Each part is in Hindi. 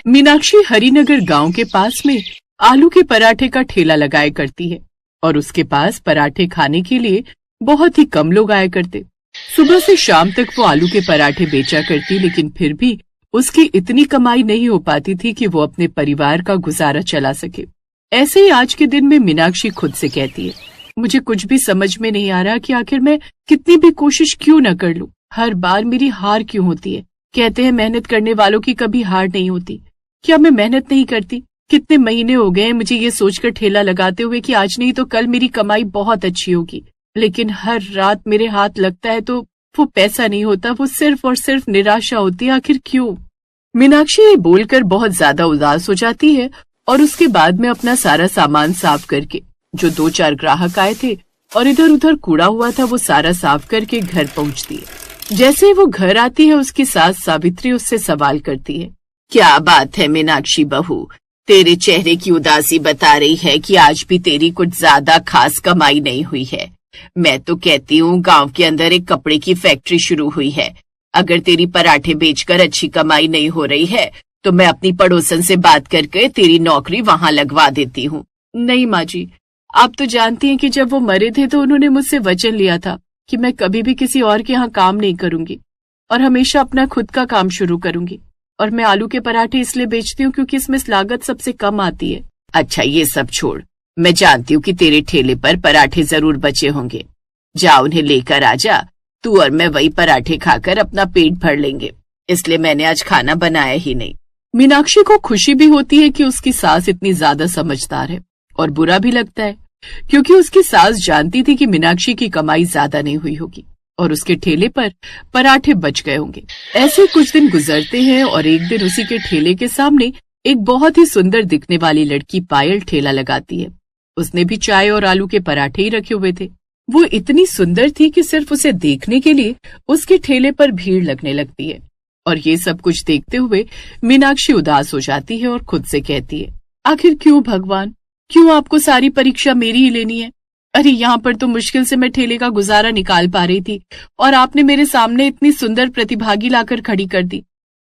मीनाक्षी हरिनगर गांव के पास में आलू के पराठे का ठेला लगाया करती है और उसके पास पराठे खाने के लिए बहुत ही कम लोग आया करते। सुबह से शाम तक वो आलू के पराठे बेचा करती, लेकिन फिर भी उसकी इतनी कमाई नहीं हो पाती थी कि वो अपने परिवार का गुजारा चला सके। ऐसे ही आज के दिन में मीनाक्षी खुद से कहती है, मुझे कुछ भी समझ में नहीं आ रहा कि आखिर मैं कितनी भी कोशिश क्यों न कर लूं, हर बार मेरी हार क्यों होती है। कहते हैं मेहनत करने वालों की कभी हार नहीं होती। क्या मैं मेहनत नहीं करती? कितने महीने हो गए मुझे ये सोचकर ठेला लगाते हुए कि आज नहीं तो कल मेरी कमाई बहुत अच्छी होगी, लेकिन हर रात मेरे हाथ लगता है तो वो पैसा नहीं होता, वो सिर्फ और सिर्फ निराशा होती है। आखिर क्यों? मीनाक्षी ये बोलकर बहुत ज्यादा उदास हो जाती है और उसके बाद में अपना सारा सामान साफ करके, जो 2-4 ग्राहक आए थे और इधर उधर कूड़ा हुआ था, वो सारा साफ करके घर पहुंचती है। जैसे वो घर आती है, उसकी सास सावित्री उससे सवाल करती है, क्या बात है मीनाक्षी बहू, तेरे चेहरे की उदासी बता रही है कि आज भी तेरी कुछ ज्यादा खास कमाई नहीं हुई है। मैं तो कहती हूँ गांव के अंदर एक कपड़े की फैक्ट्री शुरू हुई है। अगर तेरी पराठे बेचकर अच्छी कमाई नहीं हो रही है तो मैं अपनी पड़ोसन से बात करके तेरी नौकरी वहां लगवा देती हूँ। नहीं माँ जी, आप तो जानती हैं कि जब वो मरे थे तो उन्होंने मुझसे वचन लिया था कि मैं कभी भी किसी और के यहाँ काम नहीं करूंगी और हमेशा अपना खुद का काम शुरू करूंगी। और मैं आलू के पराठे इसलिए बेचती हूँ क्योंकि इसमें लागत सबसे कम आती है। अच्छा, ये सब छोड़, मैं जानती हूँ कि तेरे ठेले पर पराठे जरूर बचे होंगे। जा उन्हें लेकर आ जा, तू और मैं वही पराठे खाकर अपना पेट भर लेंगे, इसलिए मैंने आज खाना बनाया ही नहीं। मीनाक्षी को खुशी भी होती है कि उसकी सास इतनी ज्यादा समझदार है और बुरा भी लगता है क्योंकि उसकी सास जानती थी कि मीनाक्षी की कमाई ज्यादा नहीं हुई होगी और उसके ठेले पर पराठे बच गए होंगे। ऐसे कुछ दिन गुजरते हैं और एक दिन उसी के ठेले के सामने एक बहुत ही सुंदर दिखने वाली लड़की पायल ठेला लगाती है। उसने भी चाय और आलू के पराठे ही रखे हुए थे। वो इतनी सुंदर थी कि सिर्फ उसे देखने के लिए उसके ठेले पर भीड़ लगने लगती है। और ये सब कुछ देखते हुए मीनाक्षी उदास हो जाती है और खुद से कहती है, आखिर क्यों भगवान, क्यों आपको सारी परीक्षा मेरी ही लेनी है? अरे यहाँ पर तो मुश्किल से मैं ठेले का गुजारा निकाल पा रही थी और आपने मेरे सामने इतनी सुंदर प्रतिभागी लाकर खड़ी कर दी।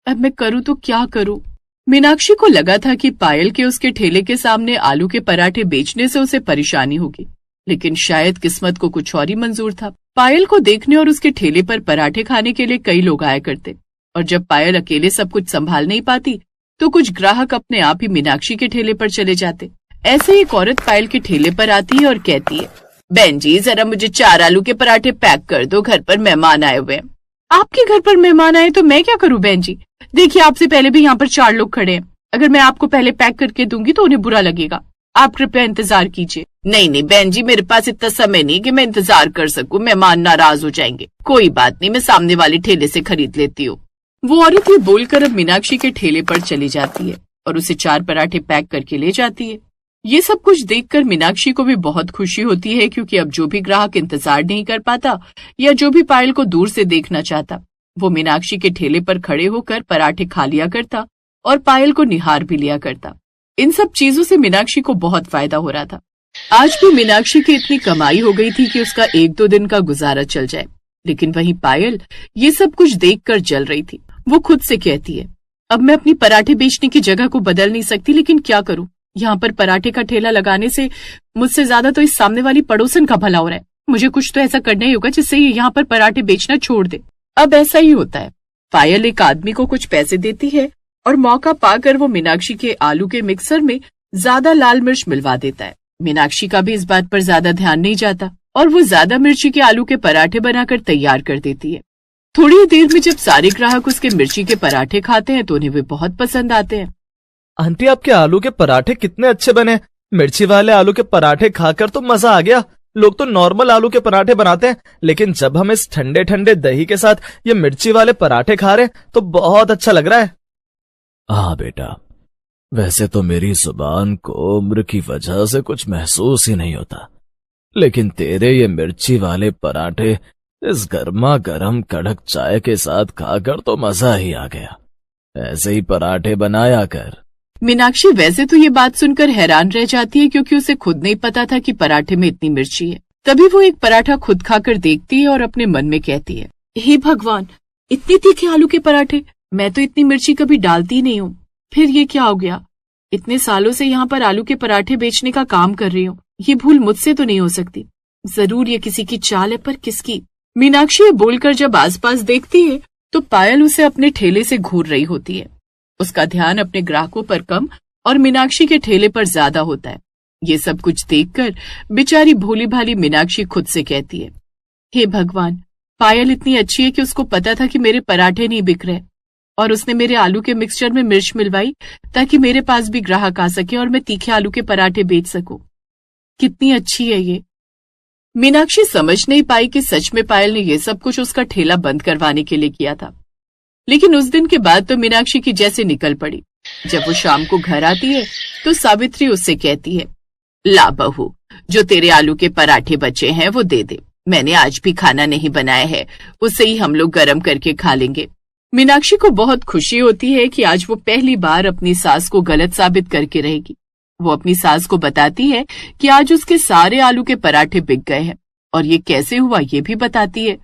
अब मैं करूँ तो क्या करूँ? मीनाक्षी को लगा था कि पायल के उसके ठेले के सामने आलू के पराठे बेचने से उसे परेशानी होगी, लेकिन शायद किस्मत को कुछ और ही मंजूर था। पायल को देखने और उसके ठेले पर पराठे खाने के लिए कई लोग आया करते और जब पायल अकेले सब कुछ संभाल नहीं पाती तो कुछ ग्राहक अपने आप ही मीनाक्षी के ठेले पर चले जाते। ऐसे ही एक औरत पायल के ठेले पर आती है और कहती है, बहन जी जरा मुझे 4 आलू के पराठे पैक कर दो, घर पर मेहमान आए हुए हैं। आपके घर पर मेहमान आए तो मैं क्या करूं बहन जी? देखिए आपसे पहले भी यहाँ पर 4 लोग खड़े हैं, अगर मैं आपको पहले पैक करके दूंगी तो उन्हें बुरा लगेगा। आप कृपया इंतजार कीजिए। नहीं बहन जी, मेरे पास इतना समय नहीं कि मैं इंतजार कर सकूं, मेहमान नाराज हो जाएंगे। कोई बात नहीं, मैं सामने वाले ठेले से खरीद लेती हूँ। वो औरत ये बोलकर अब मीनाक्षी के ठेले पर चली जाती है और उसे 4 पराठे पैक करके ले जाती है। ये सब कुछ देखकर मीनाक्षी को भी बहुत खुशी होती है क्योंकि अब जो भी ग्राहक इंतजार नहीं कर पाता या जो भी पायल को दूर से देखना चाहता, वो मीनाक्षी के ठेले पर खड़े होकर पराठे खा लिया करता और पायल को निहार भी लिया करता। इन सब चीजों से मीनाक्षी को बहुत फायदा हो रहा था। आज भी मीनाक्षी की इतनी कमाई हो गई थी कि उसका 1-2 दिन का गुजारा चल जाए, लेकिन वहीं पायल ये सब कुछ देखकर जल रही थी। वो खुद से कहती है, अब मैं अपनी पराठे बेचने की जगह को बदल नहीं सकती, लेकिन क्या करूं? यहाँ पर पराठे का ठेला लगाने से मुझसे ज्यादा तो इस सामने वाली पड़ोसन का भला हो रहा है। मुझे कुछ तो ऐसा करना ही होगा जिससे ये यहाँ पर पराठे बेचना छोड़ दे। अब ऐसा ही होता है। पायल एक आदमी को कुछ पैसे देती है और मौका पाकर वो मीनाक्षी के आलू के मिक्सर में ज्यादा लाल मिर्च मिलवा देता है। मीनाक्षी का भी इस बात पर ज्यादा ध्यान नहीं जाता और वो ज्यादा मिर्ची के आलू के पराठे बनाकर तैयार कर देती है। थोड़ी देर में जब सारे ग्राहक उसके मिर्ची के पराठे खाते हैं तो उन्हें वे बहुत पसंद आते हैं। आंटी आपके आलू के पराठे कितने अच्छे बने। मिर्ची वाले आलू के पराठे खाकर तो मजा आ गया। लोग तो नॉर्मल आलू के पराठे बनाते हैं, लेकिन जब हम इस ठंडे ठंडे दही के साथ ये मिर्ची वाले पराठे खा रहे तो बहुत अच्छा लग रहा है। हाँ बेटा, वैसे तो मेरी जुबान को उम्र की वजह से कुछ महसूस ही नहीं होता, लेकिन तेरे ये मिर्ची वाले पराठे इस गर्मा गर्म कड़क चाय के साथ खाकर तो मजा ही आ गया। ऐसे ही पराठे बनाया कर। मीनाक्षी वैसे तो ये बात सुनकर हैरान रह जाती है क्योंकि उसे खुद नहीं पता था कि पराठे में इतनी मिर्ची है। तभी वो एक पराठा खुद खाकर देखती है और अपने मन में कहती है, हे भगवान, इतने तीखे आलू के पराठे, मैं तो इतनी मिर्ची कभी डालती नहीं हूँ। फिर ये क्या हो गया? इतने सालों से यहाँ पर आलू के पराठे बेचने का काम कर रही हूँ, ये भूल मुझसे तो नहीं हो सकती। जरूर ये किसी की चाल है, पर किसकी? मीनाक्षी ये बोलकर जब आसपास देखती है तो पायल उसे अपने ठेले से घूर रही होती है। उसका ध्यान अपने ग्राहकों पर कम और मीनाक्षी के ठेले पर ज्यादा होता है। ये सब कुछ देखकर बेचारी भोली भाली मीनाक्षी खुद से कहती है, हे भगवान, पायल इतनी अच्छी है कि उसको पता था कि मेरे पराठे नहीं बिक रहे और उसने मेरे आलू के मिक्सचर में मिर्च मिलवाई ताकि मेरे पास भी ग्राहक आ सके और मैं तीखे आलू के पराठे बेच सकूं। कितनी अच्छी है ये। मीनाक्षी समझ नहीं पाई कि सच में पायल ने यह सब कुछ उसका ठेला बंद करवाने के लिए किया था। लेकिन उस दिन के बाद तो मीनाक्षी की जैसे निकल पड़ी। जब वो शाम को घर आती है तो सावित्री उससे कहती है, ला बहू, जो तेरे आलू के पराठे बचे हैं वो दे दे। मैंने आज भी खाना नहीं बनाया है, उससे ही हम लोग गरम करके खा लेंगे। मीनाक्षी को बहुत खुशी होती है कि आज वो पहली बार अपनी सास को गलत साबित करके रहेगी। वो अपनी सास को बताती है कि आज उसके सारे आलू के पराठे बिक गए हैं और ये कैसे हुआ ये भी बताती है।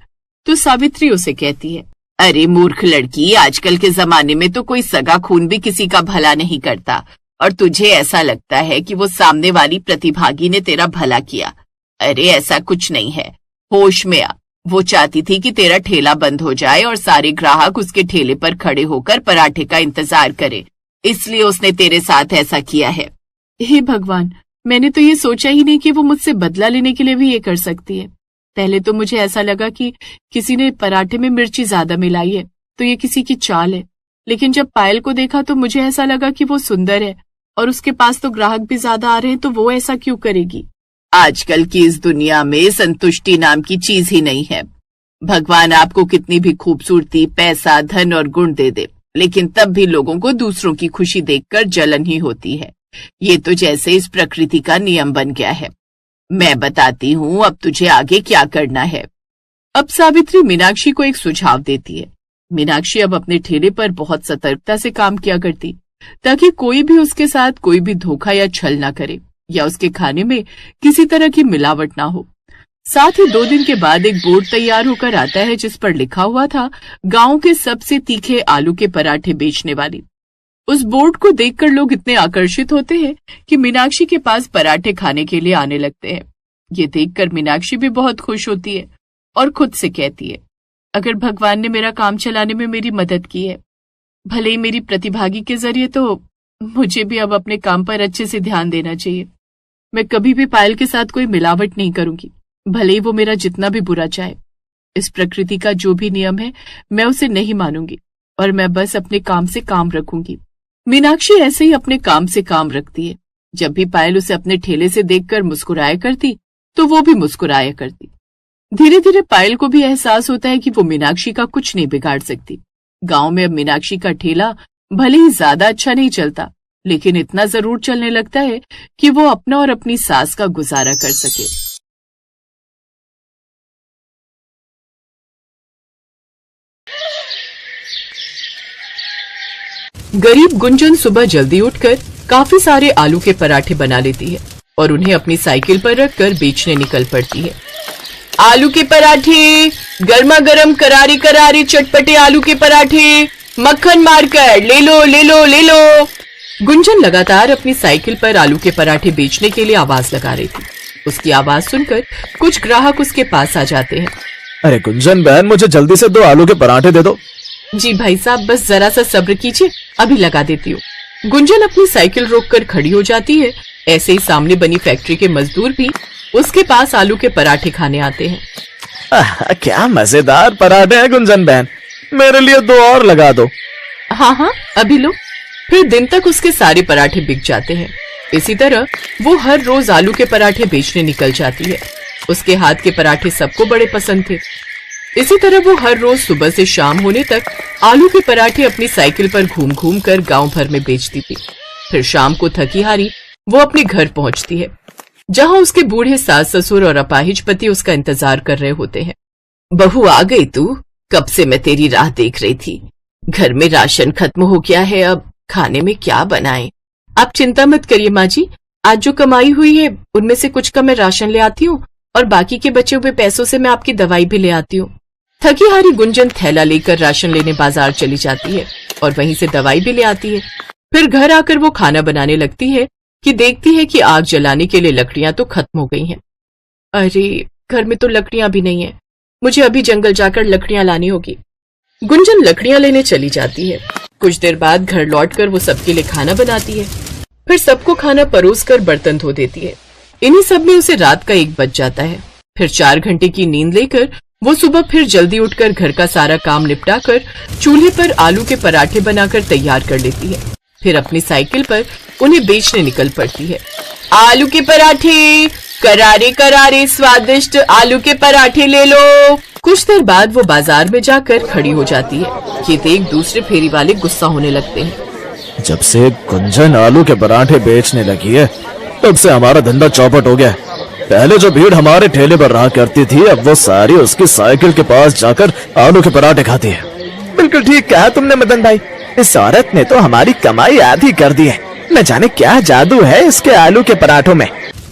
तो सावित्री उसे कहती है, अरे मूर्ख लड़की, आजकल के जमाने में तो कोई सगा खून भी किसी का भला नहीं करता और तुझे ऐसा लगता है कि वो सामने वाली प्रतिभागी ने तेरा भला किया। अरे ऐसा कुछ नहीं है, होश में आ। वो चाहती थी कि तेरा ठेला बंद हो जाए और सारे ग्राहक उसके ठेले पर खड़े होकर पराठे का इंतजार करें, इसलिए उसने तेरे साथ ऐसा किया है। हे भगवान, मैंने तो ये सोचा ही नहीं कि वो मुझसे बदला लेने के लिए भी ये कर सकती है। पहले तो मुझे ऐसा लगा कि किसी ने पराठे में मिर्ची ज्यादा मिलाई है तो ये किसी की चाल है। लेकिन जब पायल को देखा तो मुझे ऐसा लगा कि वो सुंदर है और उसके पास तो ग्राहक भी ज्यादा आ रहे हैं, तो वो ऐसा क्यों करेगी? आजकल की इस दुनिया में संतुष्टि नाम की चीज ही नहीं है। भगवान आपको कितनी भी खूबसूरती, पैसा, धन और गुण दे दे, लेकिन तब भी लोगों को दूसरों की खुशी देखकर जलन ही होती है। ये तो जैसे इस प्रकृति का नियम बन गया है। मैं बताती हूँ अब तुझे आगे क्या करना है। अब सावित्री मीनाक्षी को एक सुझाव देती है। मीनाक्षी अब अपने ठेले पर बहुत सतर्कता से काम किया करती ताकि कोई भी उसके साथ कोई भी धोखा या छल ना करे या उसके खाने में किसी तरह की मिलावट ना हो। साथ ही 2 दिन के बाद एक बोर्ड तैयार होकर आता है जिस पर लिखा हुआ था, गांव के सबसे तीखे आलू के पराठे बेचने वाली। उस बोर्ड को देखकर लोग इतने आकर्षित होते हैं कि मीनाक्षी के पास पराठे खाने के लिए आने लगते हैं। ये देखकर मीनाक्षी भी बहुत खुश होती है और खुद से कहती है, अगर भगवान ने मेरा काम चलाने में मेरी मदद की है, भले ही मेरी प्रतिभागी के जरिए, तो मुझे भी अब अपने काम पर अच्छे से ध्यान देना चाहिए। मैं कभी भी पायल के साथ कोई मिलावट नहीं करूंगी, भले ही वो मेरा जितना भी बुरा चाहे। इस प्रकृति का जो भी नियम है मैं उसे नहीं मानूंगी और मैं बस अपने काम से काम रखूंगी। मीनाक्षी ऐसे ही अपने काम से काम रखती है। जब भी पायल उसे अपने ठेले से देखकर मुस्कुराया करती तो वो भी मुस्कुराया करती। धीरे धीरे पायल को भी एहसास होता है कि वो मीनाक्षी का कुछ नहीं बिगाड़ सकती। गांव में अब मीनाक्षी का ठेला भले ही ज्यादा अच्छा नहीं चलता, लेकिन इतना जरूर चलने लगता है कि वो अपना और अपनी सास का गुजारा कर सके। गरीब गुंजन सुबह जल्दी उठकर काफी सारे आलू के पराठे बना लेती है और उन्हें अपनी साइकिल पर रखकर बेचने निकल पड़ती है। आलू के पराठे, गर्मा गर्म करारी करारी चटपटे आलू के पराठे, मक्खन मारकर ले लो ले लो ले लो। गुंजन लगातार अपनी साइकिल पर आलू के पराठे बेचने के लिए आवाज लगा रही थी। उसकी आवाज सुनकर कुछ ग्राहक उसके पास आ जाते हैं। अरे गुंजन बहन, मुझे जल्दी से 2 आलू के पराठे दे दो। जी भाई साहब, बस जरा सा सब्र कीजिए, अभी लगा देती हूँ। गुंजन अपनी साइकिल रोककर खड़ी हो जाती है। ऐसे ही सामने बनी फैक्ट्री के मजदूर भी उसके पास आलू के पराठे खाने आते हैं। क्या मजेदार पराठे हैं गुंजन बहन, मेरे लिए 2 और लगा दो। हाँ हाँ, अभी लो। फिर दिन तक उसके सारे पराठे बिक जाते हैं। इसी तरह वो हर रोज आलू के पराठे बेचने निकल जाती है। उसके हाथ के पराठे सबको बड़े पसंद थे। इसी तरह वो हर रोज सुबह से शाम होने तक आलू के पराठे अपनी साइकिल पर घूम घूम कर गांव भर में बेचती थी। फिर शाम को थकी हारी वो अपने घर पहुंचती है, जहां उसके बूढ़े सास ससुर और अपाहिज पति उसका इंतजार कर रहे होते हैं। बहू आ गई तू, कब से मैं तेरी राह देख रही थी। घर में राशन खत्म हो गया है, अब खाने में क्या बनाएं? आप चिंता मत करिए माँ जी, आज जो कमाई हुई है उनमें से कुछ का मैं राशन ले आती हूँ और बाकी के बचे हुए पैसों से मैं आपकी दवाई भी ले आती हूँ। थकी हारी गुंजन थैला लेकर राशन लेने बाजार चली जाती है और वहीं से दवाई भी ले आती है। फिर घर आकर वो खाना बनाने लगती है कि देखती है कि आग जलाने के लिए लकड़ियां तो खत्म हो गई हैं। अरे, घर में तो लकड़ियां भी नहीं है, मुझे अभी जंगल जाकर लकड़ियां लानी होगी। गुंजन लकड़ियां लेने चली जाती है। कुछ देर बाद घर लौटकर वो सबके लिए खाना बनाती है, फिर सबको खाना परोस कर बर्तन धो देती है। इन्हीं सब में उसे रात का 1 बज जाता है। फिर 4 घंटे की नींद लेकर वो सुबह फिर जल्दी उठकर घर का सारा काम निपटाकर चूल्हे पर आलू के पराठे बनाकर तैयार कर लेती है। फिर अपनी साइकिल पर उन्हें बेचने निकल पड़ती है। आलू के पराठे, करारे करारे स्वादिष्ट आलू के पराठे ले लो। कुछ देर बाद वो बाजार में जाकर खड़ी हो जाती है। ये देख दूसरे फेरी वाले गुस्सा होने लगते हैं। जब से गुंजन आलू के पराठे बेचने लगी है, तब से हमारा धंधा चौपट हो गया है। पहले जो भीड़ हमारे ठेले पर रहा करती थी, अब वो सारी उसकी साइकिल के पास जाकर आलू के पराठे खाती है। बिल्कुल ठीक कहा तुमने मदन भाई, इस औरत ने तो हमारी कमाई आधी कर दी है। न जाने क्या जादू है इसके आलू के पराठों में।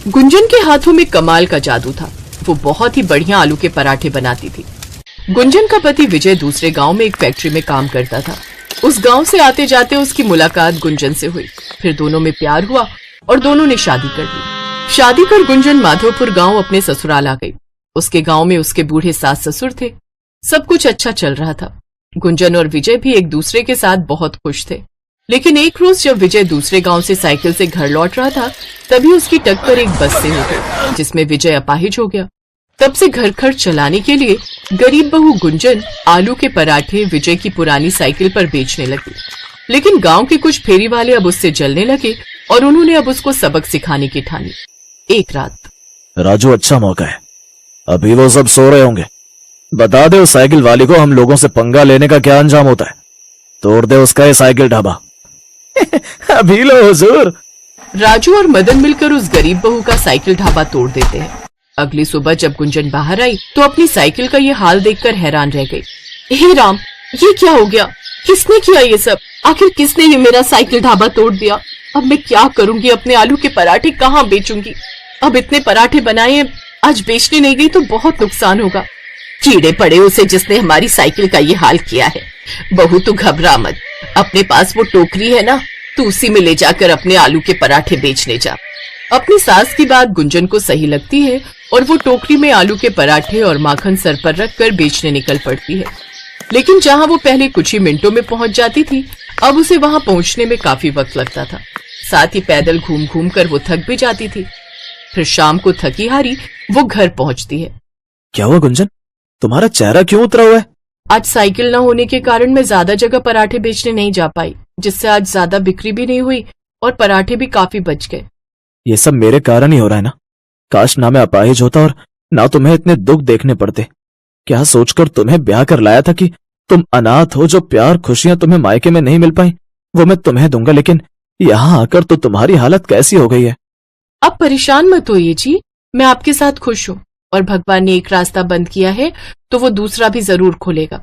गुंजन के हाथों में कमाल का जादू था। वो बहुत ही बढ़िया आलू के पराठे बनाती थी। गुंजन का पति विजय दूसरे गांव में एक फैक्ट्री में काम करता था। उस गांव से आते जाते उसकी मुलाकात गुंजन से हुई। फिर दोनों में प्यार हुआ और दोनों ने शादी कर ली। शादी कर गुंजन माधोपुर गांव अपने ससुराल आ गई। उसके गांव में उसके बूढ़े सास ससुर थे। सब कुछ अच्छा चल रहा था। गुंजन और विजय भी एक दूसरे के साथ बहुत खुश थे। लेकिन एक रोज जब विजय दूसरे गांव से साइकिल से घर लौट रहा था, तभी उसकी टक्कर एक बस से हो गई, जिसमें विजय अपाहिज हो गया। तब से घर खर्च चलाने के लिए गरीब बहू गुंजन आलू के पराठे विजय की पुरानी साइकिल पर बेचने लगी। लेकिन गांव के कुछ फेरी वाले अब उससे जलने लगे और उन्होंने अब उसको सबक सिखाने की ठानी। एक रात, राजू, अच्छा मौका है, अभी वो सब सो रहे होंगे। बता दे उस साइकिल वाली को हम लोगों से पंगा लेने का क्या अंजाम होता है। तोड़ दे उसका ये साइकिल ढाबा। अभी लो हुजूर। राजू और मदन मिलकर उस गरीब बहू का साइकिल ढाबा तोड़ देते हैं। अगली सुबह जब गुंजन बाहर आई तो अपनी साइकिल का ये हाल देखकर हैरान रह गई। हे राम, ये क्या हो गया? किसने किया ये सब? आखिर किसने ये मेरा साइकिल ढाबा तोड़ दिया? अब मैं क्या करूंगी? अपने आलू के पराठे कहाँ बेचूंगी? अब इतने पराठे बनाए, आज बेचने नहीं गई तो बहुत नुकसान होगा। कीड़े पड़े उसे जिसने हमारी साइकिल का ये हाल किया है। बहू तू घबरा मत, अपने पास वो टोकरी है ना, तू उसी में ले जाकर अपने आलू के पराठे बेचने जा। अपनी सास की बात गुंजन को सही लगती है और वो टोकरी में आलू के पराठे और माखन सर पर रखकर बेचने निकल पड़ती है। लेकिन जहाँ वो पहले कुछ ही मिनटों में पहुंच जाती थी, अब उसे वहां पहुंचने में काफी वक्त लगता था। साथ ही पैदल घूम घूम कर वो थक भी जाती थी। फिर शाम को थकी हारी वो घर पहुंचती है। क्या हुआ गुंजन, तुम्हारा चेहरा क्यों उतरा हुआ है? आज साइकिल न होने के कारण मैं ज्यादा जगह पराठे बेचने नहीं जा पाई, जिससे आज ज्यादा बिक्री भी नहीं हुई और पराठे भी काफी बच गए। ये सब मेरे कारण ही हो रहा है ना। काश ना मैं अपाहिज होता और ना तुम्हें इतने दुख देखने पड़ते। क्या सोचकर तुम्हें ब्याह कर लाया था कि तुम अनाथ हो, जो प्यार खुशियां तुम्हें मायके में नहीं मिल पाई वो मैं तुम्हें दूंगा। लेकिन यहाँ आकर तो तुम्हारी हालत कैसी हो गई है। अब परेशान मत होइए जी, मैं आपके साथ खुश हूँ और भगवान ने एक रास्ता बंद किया है तो वो दूसरा भी जरूर खोलेगा।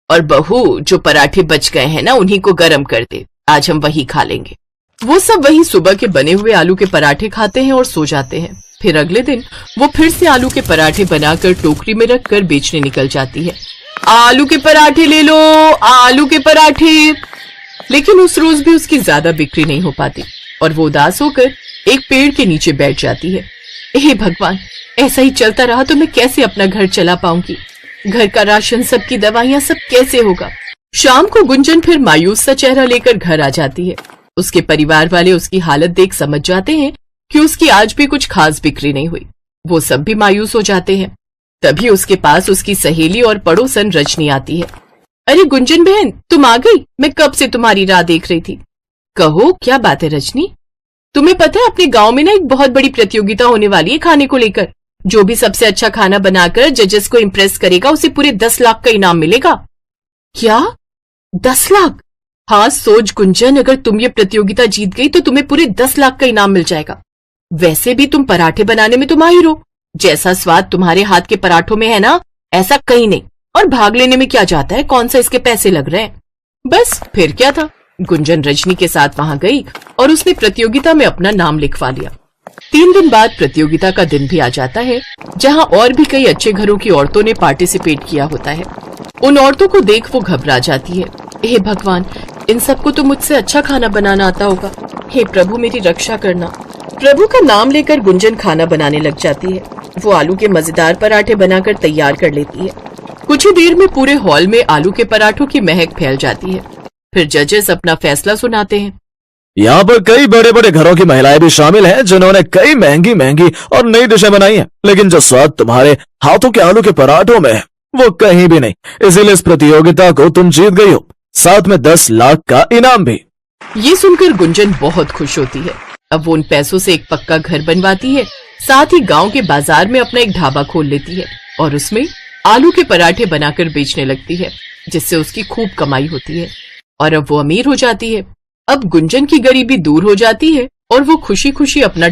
और बहू, जो पराठे बच गए हैं ना, उन्हीं को गरम कर दे, आज हम वही खा लेंगे। वो सब वही सुबह के बने हुए आलू के पराठे खाते हैं और सो जाते हैं। फिर अगले दिन वो फिर से आलू के पराठे बनाकर टोकरी में रखकर बेचने निकल जाती है। आलू के पराठे ले लो, आलू के पराठे। लेकिन उस रोज भी उसकी ज्यादा बिक्री नहीं हो पाती और वो उदास होकर एक पेड़ के नीचे बैठ जाती है। हे भगवान, ऐसा ही चलता रहा तो मैं कैसे अपना घर चला पाऊंगी? घर का राशन, सबकी दवाइयां, सब कैसे होगा? शाम को गुंजन फिर मायूस सा चेहरा लेकर घर आ जाती है। उसके परिवार वाले उसकी हालत देख समझ जाते हैं कि उसकी आज भी कुछ खास बिक्री नहीं हुई। वो सब भी मायूस हो जाते हैं। तभी उसके पास उसकी सहेली और पड़ोसन रजनी आती है। अरे गुंजन बहन, तुम आ गई? मैं कब से तुम्हारी राह देख रही थी। कहो, क्या बात है रजनी? तुम्हें पता है अपने गांव में ना एक बहुत बड़ी प्रतियोगिता होने वाली है खाने को लेकर। जो भी सबसे अच्छा खाना बनाकर जजेस को इम्प्रेस करेगा उसे पूरे 10 लाख का इनाम मिलेगा। क्या 10 लाख? हाँ सोच गुंजन, अगर तुम ये प्रतियोगिता जीत गई तो तुम्हें पूरे 10 लाख का इनाम मिल जाएगा। वैसे भी तुम पराठे बनाने में तो माहिर हो। जैसा स्वाद तुम्हारे हाथ के पराठों में है ना, ऐसा कहीं नहीं। और भाग लेने में क्या जाता है, कौन सा इसके पैसे लग रहे हैं। बस फिर क्या था, गुंजन रजनी के साथ वहां गई और उसने प्रतियोगिता में अपना नाम लिखवा लिया। 3 दिन बाद प्रतियोगिता का दिन भी आ जाता है, जहां और भी कई अच्छे घरों की औरतों ने पार्टिसिपेट किया होता है। उन औरतों को देख वो घबरा जाती है। हे भगवान, इन सबको तो मुझसे अच्छा खाना बनाना आता होगा। हे प्रभु मेरी रक्षा करना। प्रभु का नाम लेकर गुंजन खाना बनाने लग जाती है। वो आलू के मजेदार पराठे बनाकर तैयार कर लेती है। कुछ ही देर में पूरे हॉल में आलू के पराठों की महक फैल जाती है। फिर जजेस अपना फैसला सुनाते हैं। यहाँ पर कई बड़े बड़े घरों की महिलाएं भी शामिल हैं जिन्होंने कई महंगी महंगी और नई डिशें बनाई हैं, लेकिन जो स्वाद तुम्हारे हाथों के आलू के पराठों में है वो कहीं भी नहीं। इसीलिए इस प्रतियोगिता को तुम जीत गई हो, साथ में 10 लाख का इनाम भी। ये सुनकर गुंजन बहुत खुश होती है। अब वो उन पैसों से एक पक्का घर बनवाती है, साथ ही गांव के बाजार में अपना एक ढाबा खोल लेती है और उसमें आलू के पराठे बनाकर बेचने लगती है, जिससे उसकी खूब कमाई होती है और अब वो अमीर हो जाती है। अब गुंजन की गरीबी दूर हो जाती है और वो खुशी खुशी अपना